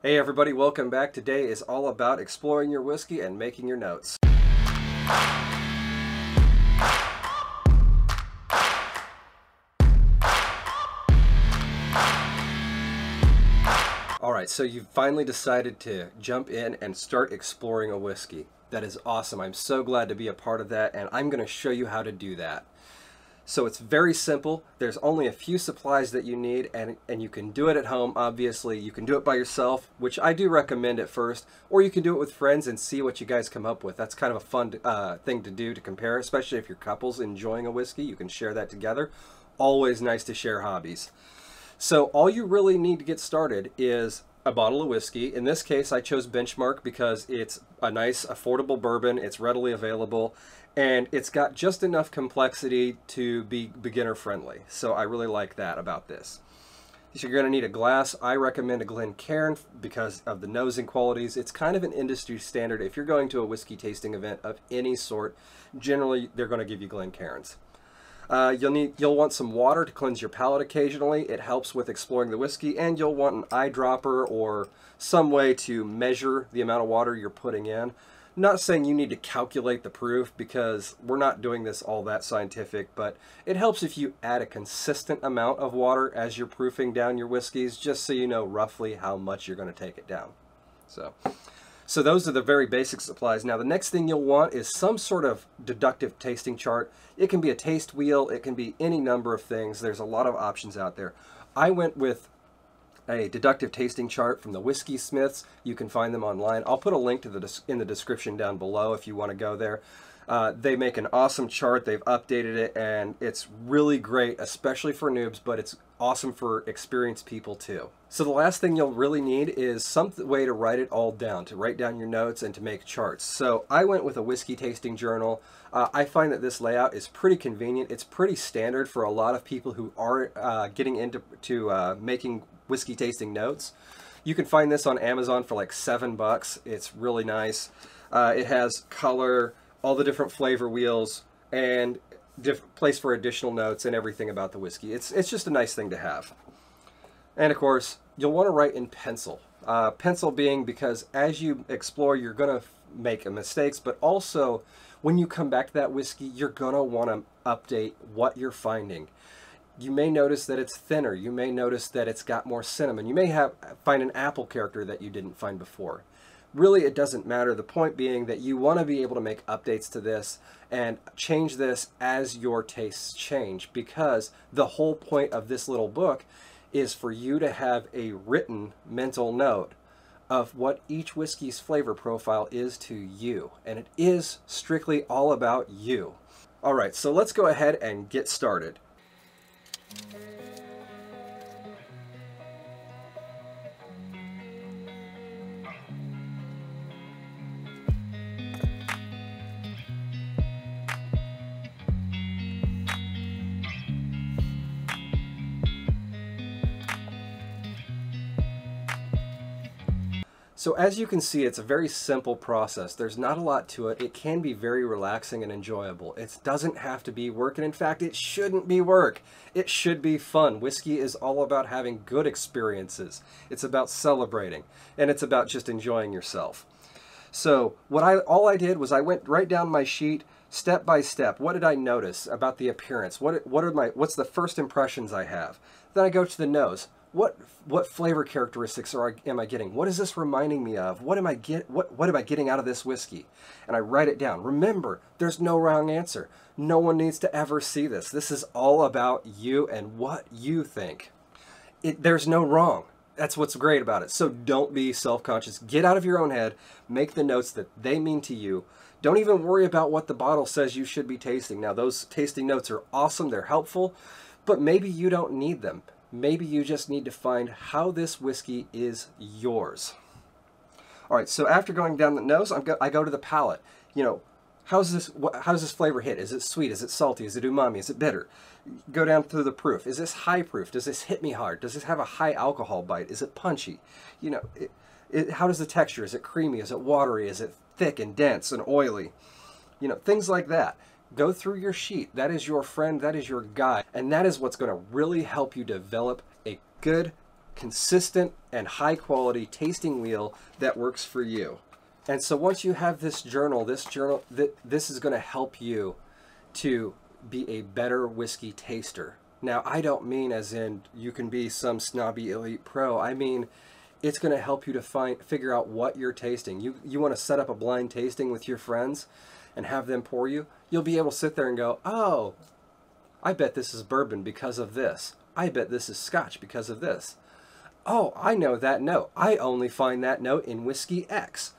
Hey everybody, welcome back. Today is all about exploring your whiskey and making your notes. Alright, so you've finally decided to jump in and start exploring a whiskey. That is awesome. I'm so glad to be a part of that, and I'm going to show you how to do that. So it's very simple. There's only a few supplies that you need, and you can do it at home, obviously. You can do it by yourself, which I do recommend at first, or you can do it with friends and see what you guys come up with. That's kind of a fun thing to do, to compare, especially if you're couples enjoying a whiskey. You can share that together. Always nice to share hobbies. So all you really need to get started is a bottle of whiskey. In this case, I chose Benchmark because it's a nice, affordable bourbon. It's readily available, and it's got just enough complexity to be beginner friendly. So I really like that about this. So you're going to need a glass. I recommend a Glencairn because of the nosing qualities. It's kind of an industry standard. If you're going to a whiskey tasting event of any sort, generally they're going to give you Glencairns. You'll want some water to cleanse your palate occasionally. It helps with exploring the whiskey, and you'll want an eyedropper or some way to measure the amount of water you're putting in. I'm not saying you need to calculate the proof because we're not doing this all that scientific, but it helps if you add a consistent amount of water as you're proofing down your whiskeys, just so you know roughly how much you're going to take it down. So those are the very basic supplies. Now the next thing you'll want is some sort of deductive tasting chart. It can be a taste wheel, it can be any number of things. There's a lot of options out there. I went with a deductive tasting chart from the ySmiths. You can find them online. I'll put a link to in the description down below if you want to go there. They make an awesome chart. They've updated it, and it's really great, especially for noobs, but it's awesome for experienced people too. So the last thing you'll really need is some way to write it all down, to write down your notes and to make charts. So I went with a whiskey tasting journal. I find that this layout is pretty convenient. It's pretty standard for a lot of people who are getting into making whiskey tasting notes. You can find this on Amazon for like $7. It's really nice. It has color, all the different flavor wheels, and place for additional notes and everything about the whiskey. It's just a nice thing to have. And of course, you'll want to write in pencil. Pencil being because as you explore, you're going to make mistakes, but also when you come back to that whiskey, you're going to want to update what you're finding. You may notice that it's thinner. You may notice that it's got more cinnamon. You may find an apple character that you didn't find before. Really, it doesn't matter. The point being that you want to be able to make updates to this and change this as your tastes change, because the whole point of this little book is for you to have a written mental note of what each whiskey's flavor profile is to you. And it is strictly all about you. All right, so let's go ahead and get started. So as you can see, it's a very simple process. There's not a lot to it. It can be very relaxing and enjoyable. It doesn't have to be work, and in fact, it shouldn't be work. It should be fun. Whiskey is all about having good experiences. It's about celebrating, and it's about just enjoying yourself. So all I did was I went right down my sheet, step by step. What did I notice about the appearance? What's the first impressions I have? Then I go to the nose. What flavor characteristics am I getting? What is this reminding me of? What am I getting out of this whiskey? And I write it down. Remember, there's no wrong answer. No one needs to ever see this. This is all about you and what you think. There's no wrong. That's what's great about it. So don't be self-conscious. Get out of your own head. Make the notes that they mean to you. Don't even worry about what the bottle says you should be tasting. Now, those tasting notes are awesome. They're helpful, but maybe you don't need them. Maybe you just need to find how this whiskey is yours. All right, so after going down the nose, I go to the palate. You know, how does this flavor hit? Is it sweet? Is it salty? Is it umami? Is it bitter? Go down through the proof. Is this high proof? Does this hit me hard? Does this have a high alcohol bite? Is it punchy? You know, how does the texture? Is it creamy? Is it watery? Is it thick and dense and oily? You know, things like that. Go through your sheet. That is your friend, that is your guide, and that is what's going to really help you develop a good consistent and high quality tasting wheel that works for you. And so once you have this journal, this is going to help you to be a better whiskey taster. Now, I don't mean as in you can be some snobby elite pro. I mean, it's going to help you to figure out what you're tasting. You want to set up a blind tasting with your friends and have them pour you. You'll be able to sit there and go, oh, I bet this is bourbon because of this. I bet this is scotch because of this. Oh, I know that note. I only find that note in whiskey X.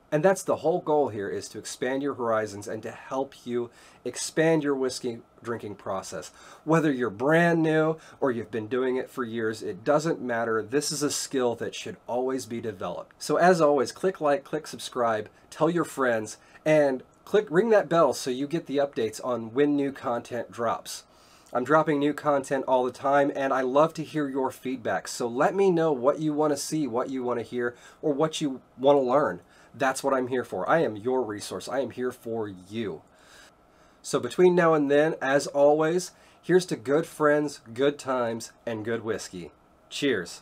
And that's the whole goal here, is to expand your horizons and to help you expand your whiskey drinking process. Whether you're brand new or you've been doing it for years, it doesn't matter. This is a skill that should always be developed. So as always, click like, click subscribe, tell your friends, and ring that bell so you get the updates on when new content drops. I'm dropping new content all the time, and I love to hear your feedback. So let me know what you want to see, what you want to hear, or what you want to learn. That's what I'm here for. I am your resource. I am here for you. So between now and then, as always, here's to good friends, good times, and good whiskey. Cheers.